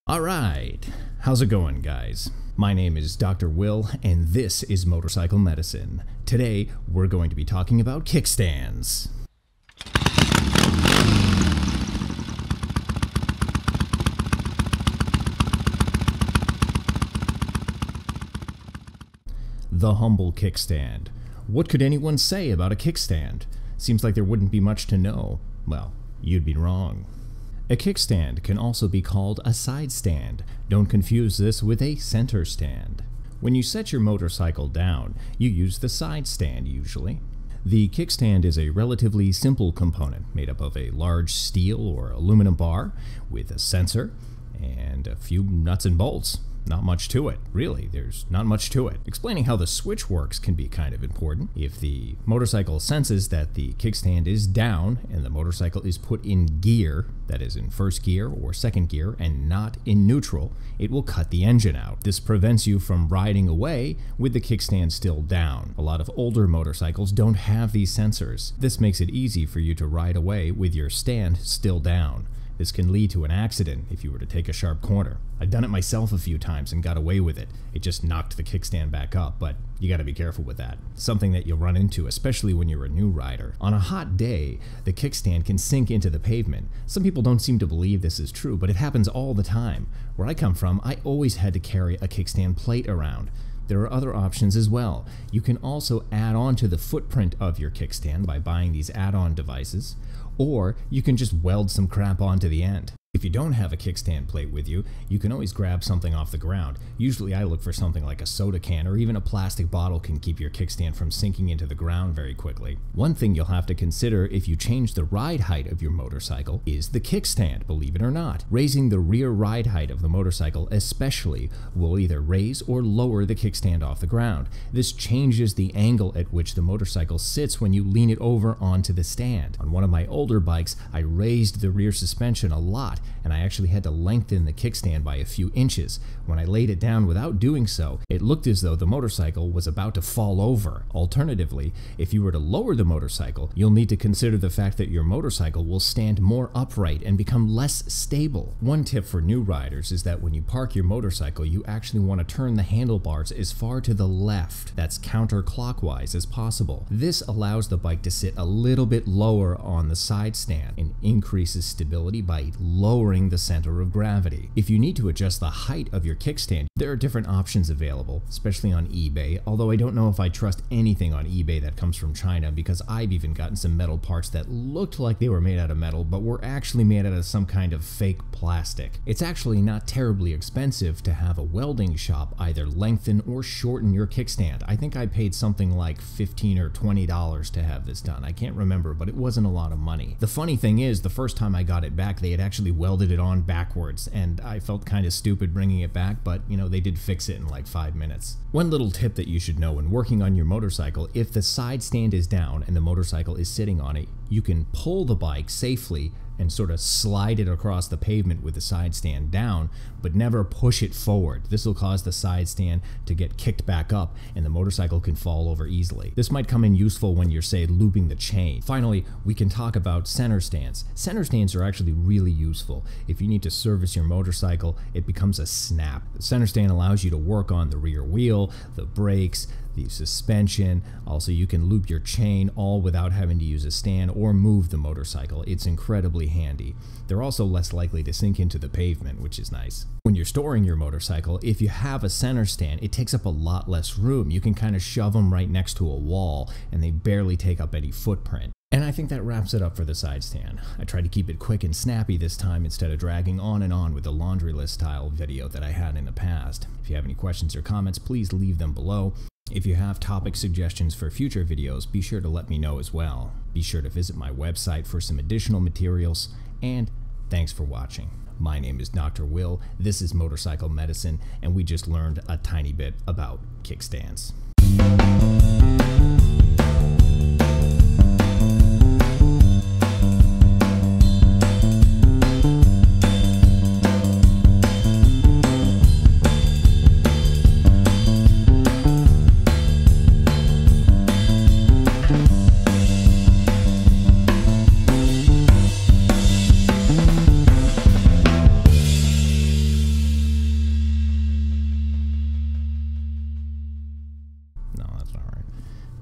Alright, how's it going, guys? My name is Dr. Will, and this is Motorcycle Medicine. Today, we're going to be talking about kickstands. The humble kickstand. What could anyone say about a kickstand? Seems like there wouldn't be much to know. Well, you'd be wrong. A kickstand can also be called a side stand. Don't confuse this with a center stand. When you set your motorcycle down, you use the side stand usually. The kickstand is a relatively simple component made up of a large steel or aluminum bar with a sensor and a few nuts and bolts. Not much to it, really. There's not much to it. Explaining how the switch works can be kind of important. If the motorcycle senses that the kickstand is down and the motorcycle is put in gear, that is in first gear or second gear, and not in neutral, it will cut the engine out. This prevents you from riding away with the kickstand still down. A lot of older motorcycles don't have these sensors. This makes it easy for you to ride away with your stand still down. This can lead to an accident if you were to take a sharp corner. I've done it myself a few times and got away with it. It just knocked the kickstand back up, but you gotta be careful with that. Something that you'll run into, especially when you're a new rider. On a hot day, the kickstand can sink into the pavement. Some people don't seem to believe this is true, but it happens all the time. Where I come from, I always had to carry a kickstand plate around. There are other options as well. You can also add on to the footprint of your kickstand by buying these add-on devices, or you can just weld some crap onto the end. If you don't have a kickstand plate with you, you can always grab something off the ground. Usually I look for something like a soda can or even a plastic bottle can keep your kickstand from sinking into the ground very quickly. One thing you'll have to consider if you change the ride height of your motorcycle is the kickstand, believe it or not. Raising the rear ride height of the motorcycle especially will either raise or lower the kickstand off the ground. This changes the angle at which the motorcycle sits when you lean it over onto the stand. On one of my older bikes, I raised the rear suspension a lot, and I actually had to lengthen the kickstand by a few inches. When I laid it down without doing so, it looked as though the motorcycle was about to fall over. Alternatively, if you were to lower the motorcycle, you'll need to consider the fact that your motorcycle will stand more upright and become less stable. One tip for new riders is that when you park your motorcycle, you actually want to turn the handlebars as far to the left, that's counterclockwise, as possible. This allows the bike to sit a little bit lower on the side stand and increases stability by lowering the center of gravity. If you need to adjust the height of your kickstand, there are different options available, especially on eBay, although I don't know if I trust anything on eBay that comes from China because I've even gotten some metal parts that looked like they were made out of metal but were actually made out of some kind of fake plastic. It's actually not terribly expensive to have a welding shop either lengthen or shorten your kickstand. I think I paid something like $15 or $20 to have this done. I can't remember, but it wasn't a lot of money. The funny thing is, the first time I got it back, they had actually welded it on backwards, and I felt kind of stupid bringing it back, but you know, they did fix it in like 5 minutes. One little tip that you should know when working on your motorcycle: if the side stand is down and the motorcycle is sitting on it, you can pull the bike safely and sort of slide it across the pavement with the side stand down, but never push it forward. This will cause the side stand to get kicked back up and the motorcycle can fall over easily. This might come in useful when you're, say, looping the chain. Finally, we can talk about center stands. Center stands are actually really useful. If you need to service your motorcycle, it becomes a snap. The center stand allows you to work on the rear wheel, the brakes, the suspension. Also, you can loop your chain all without having to use a stand or move the motorcycle. It's incredibly handy. They're also less likely to sink into the pavement, which is nice. When you're storing your motorcycle, if you have a center stand, it takes up a lot less room. You can kind of shove them right next to a wall and they barely take up any footprint. And I think that wraps it up for the side stand. I tried to keep it quick and snappy this time instead of dragging on and on with the laundry list style video that I had in the past. If you have any questions or comments, please leave them below. If you have topic suggestions for future videos, be sure to let me know as well. Be sure to visit my website for some additional materials, and thanks for watching. My name is Dr. Will, this is Motorcycle Medicine, and we just learned a tiny bit about kickstands. that's not right.